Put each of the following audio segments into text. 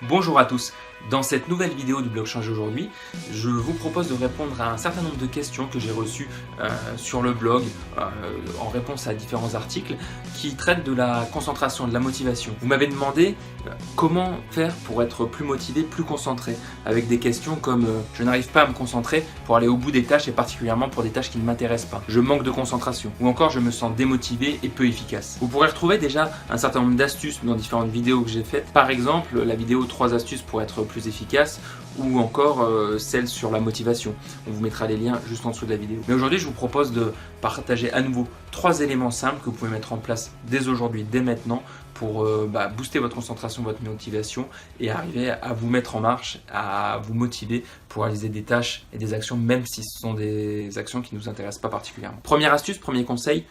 Bonjour à tous, dans cette nouvelle vidéo du blog Change aujourd'hui, je vous propose de répondre à un certain nombre de questions que j'ai reçues sur le blog en réponse à différents articles qui traitent de la concentration, de la motivation. Vous m'avez demandé comment faire pour être plus motivé, plus concentré, avec des questions comme je n'arrive pas à me concentrer pour aller au bout des tâches et particulièrement pour des tâches qui ne m'intéressent pas. Je manque de concentration ou encore je me sens démotivé et peu efficace. Vous pourrez retrouver déjà un certain nombre d'astuces dans différentes vidéos que j'ai faites. Par exemple, la vidéo 3 astuces pour être plus efficace ou encore celle sur la motivation. On vous mettra les liens juste en dessous de la vidéo. Mais aujourd'hui, je vous propose de partager à nouveau 3 éléments simples que vous pouvez mettre en place dès aujourd'hui, dès maintenant, pour booster votre concentration, votre motivation et arriver à vous mettre en marche, à vous motiver pour réaliser des tâches et des actions, même si ce sont des actions qui ne nous intéressent pas particulièrement. Première astuce, premier conseil,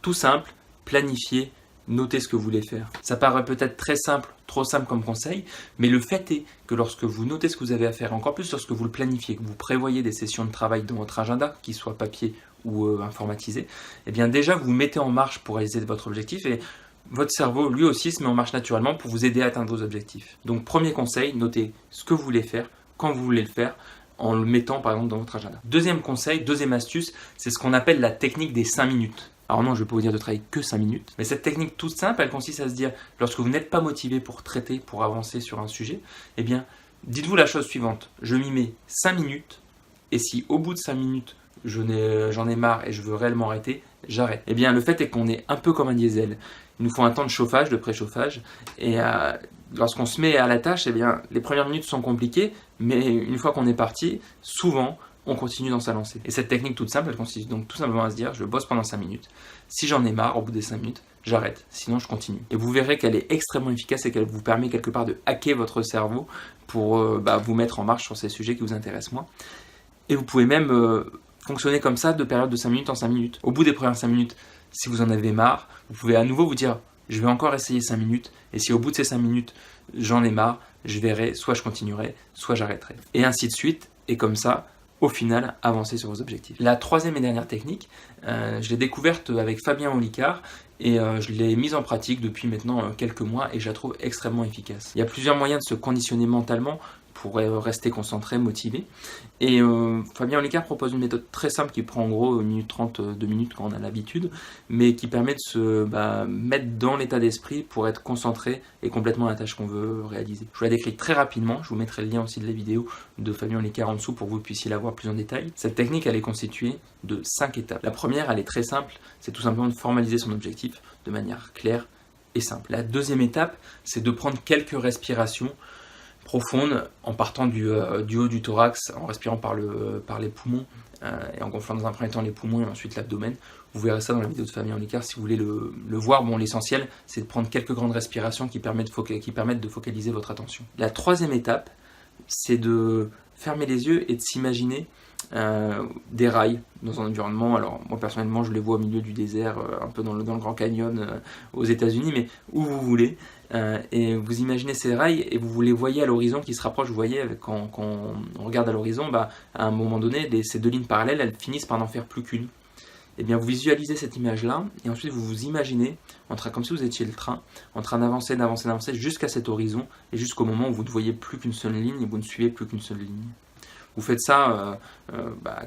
tout simple, planifier. Notez ce que vous voulez faire. Ça paraît peut-être très simple, trop simple comme conseil, mais le fait est que lorsque vous notez ce que vous avez à faire, encore plus lorsque vous le planifiez, que vous prévoyez des sessions de travail dans votre agenda, qu'ils soient papier ou informatisé, eh bien déjà vous vous mettez en marche pour réaliser votre objectif et votre cerveau lui aussi se met en marche naturellement pour vous aider à atteindre vos objectifs. Donc premier conseil, notez ce que vous voulez faire, quand vous voulez le faire, en le mettant par exemple dans votre agenda. Deuxième conseil, deuxième astuce, c'est ce qu'on appelle la technique des 5 minutes. Alors non, je ne vais pas vous dire de travailler que 5 minutes, mais cette technique toute simple, elle consiste à se dire, lorsque vous n'êtes pas motivé pour traiter, pour avancer sur un sujet, eh bien, dites-vous la chose suivante, je m'y mets 5 minutes, et si au bout de 5 minutes, j'en ai marre et je veux réellement arrêter, j'arrête. Eh bien, le fait est qu'on est un peu comme un diesel. Il nous faut un temps de chauffage, de préchauffage, et lorsqu'on se met à la tâche, eh bien, les premières minutes sont compliquées, mais une fois qu'on est parti, souvent, on continue dans sa lancée. Et cette technique toute simple, elle consiste donc tout simplement à se dire, je bosse pendant 5 minutes. Si j'en ai marre, au bout des 5 minutes, j'arrête. Sinon, je continue. Et vous verrez qu'elle est extrêmement efficace et qu'elle vous permet quelque part de hacker votre cerveau pour vous mettre en marche sur ces sujets qui vous intéressent moins. Et vous pouvez même fonctionner comme ça de période de 5 minutes en 5 minutes. Au bout des premières 5 minutes, si vous en avez marre, vous pouvez à nouveau vous dire, je vais encore essayer 5 minutes. Et si au bout de ces 5 minutes, j'en ai marre, je verrai, soit je continuerai, soit j'arrêterai. Et ainsi de suite. Et comme ça, au final, avancer sur vos objectifs. La troisième et dernière technique, je l'ai découverte avec Fabien Olicard et je l'ai mise en pratique depuis maintenant quelques mois et je la trouve extrêmement efficace. Il y a plusieurs moyens de se conditionner mentalement pour rester concentré, motivé. Et Fabien Olicard propose une méthode très simple qui prend en gros 1 minute 30, 2 minutes quand on a l'habitude, mais qui permet de se mettre dans l'état d'esprit pour être concentré et complètement à la tâche qu'on veut réaliser. Je vous la décris très rapidement, je vous mettrai le lien aussi de la vidéo de Fabien Olicard en dessous pour que vous puissiez la voir plus en détail. Cette technique, elle est constituée de 5 étapes. La première, elle est très simple, c'est tout simplement de formaliser son objectif de manière claire et simple. La deuxième étape, c'est de prendre quelques respirations profonde en partant du haut du thorax, en respirant par les poumons et en gonflant dans un premier temps les poumons et ensuite l'abdomen. Vous verrez ça dans la vidéo de Fabien Olicard si vous voulez le voir. Bon, l'essentiel, c'est de prendre quelques grandes respirations qui permettent de focaliser votre attention. La troisième étape, c'est de fermer les yeux et de s'imaginer des rails dans un environnement. Alors moi personnellement je les vois au milieu du désert, un peu dans le Grand Canyon aux États-Unis, mais où vous voulez. Et vous imaginez ces rails et vous les voyez à l'horizon qui se rapprochent. Vous voyez quand on regarde à l'horizon, à un moment donné, ces deux lignes parallèles, elles finissent par n'en faire plus qu'une. Et bien vous visualisez cette image-là et ensuite vous vous imaginez, comme si vous étiez le train, en train d'avancer jusqu'à cet horizon et jusqu'au moment où vous ne voyez plus qu'une seule ligne et vous ne suivez plus qu'une seule ligne. Vous faites ça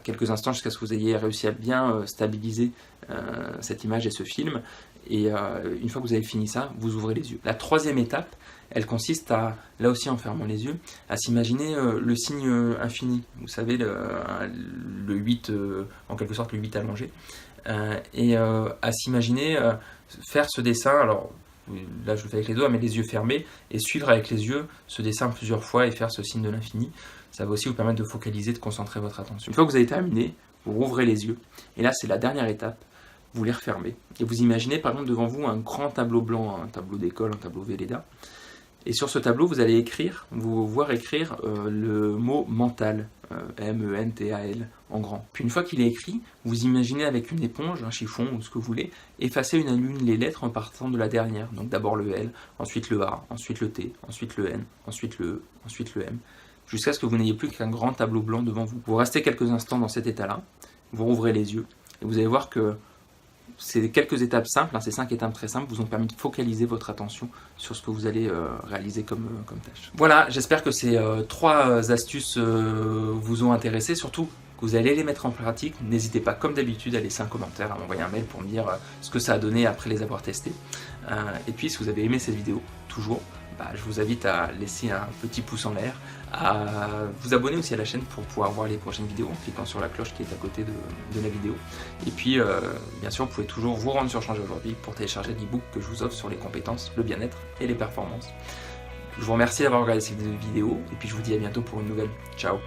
quelques instants jusqu'à ce que vous ayez réussi à bien stabiliser cette image et ce film. Et une fois que vous avez fini ça, vous ouvrez les yeux. La troisième étape, elle consiste à, là aussi en fermant les yeux, à s'imaginer le signe infini. Vous savez, le 8, en quelque sorte le 8 allongé. Et à s'imaginer faire ce dessin, alors là je le fais avec les doigts, mais les yeux fermés, et suivre avec les yeux ce dessin plusieurs fois et faire ce signe de l'infini. Ça va aussi vous permettre de focaliser, de concentrer votre attention. Une fois que vous avez terminé, vous rouvrez les yeux. Et là, c'est la dernière étape. Vous les refermez. Et vous imaginez, par exemple, devant vous un grand tableau blanc, un tableau d'école, un tableau Velleda. Et sur ce tableau, vous allez voir écrire le mot mental, M-E-N-T-A-L, en grand. Puis une fois qu'il est écrit, vous imaginez avec une éponge, un chiffon ou ce que vous voulez, effacer une à une les lettres en partant de la dernière. Donc d'abord le L, ensuite le A, ensuite le T, ensuite le N, ensuite le E, ensuite le M, jusqu'à ce que vous n'ayez plus qu'un grand tableau blanc devant vous. Vous restez quelques instants dans cet état-là, vous rouvrez les yeux, et vous allez voir que ces quelques étapes simples, ces 5 étapes très simples, vous ont permis de focaliser votre attention sur ce que vous allez réaliser comme tâche. Voilà, j'espère que ces 3 astuces vous ont intéressé, surtout que vous allez les mettre en pratique. N'hésitez pas, comme d'habitude, à laisser un commentaire, à m'envoyer un mail pour me dire ce que ça a donné après les avoir testés. Et puis, si vous avez aimé cette vidéo, toujours, je vous invite à laisser un petit pouce en l'air, à vous abonner aussi à la chaîne pour pouvoir voir les prochaines vidéos en cliquant sur la cloche qui est à côté de la vidéo. Et puis, bien sûr, vous pouvez toujours vous rendre sur Changer Aujourd'hui pour télécharger l'e-book que je vous offre sur les compétences, le bien-être et les performances. Je vous remercie d'avoir regardé cette vidéo et puis je vous dis à bientôt pour une nouvelle. Ciao!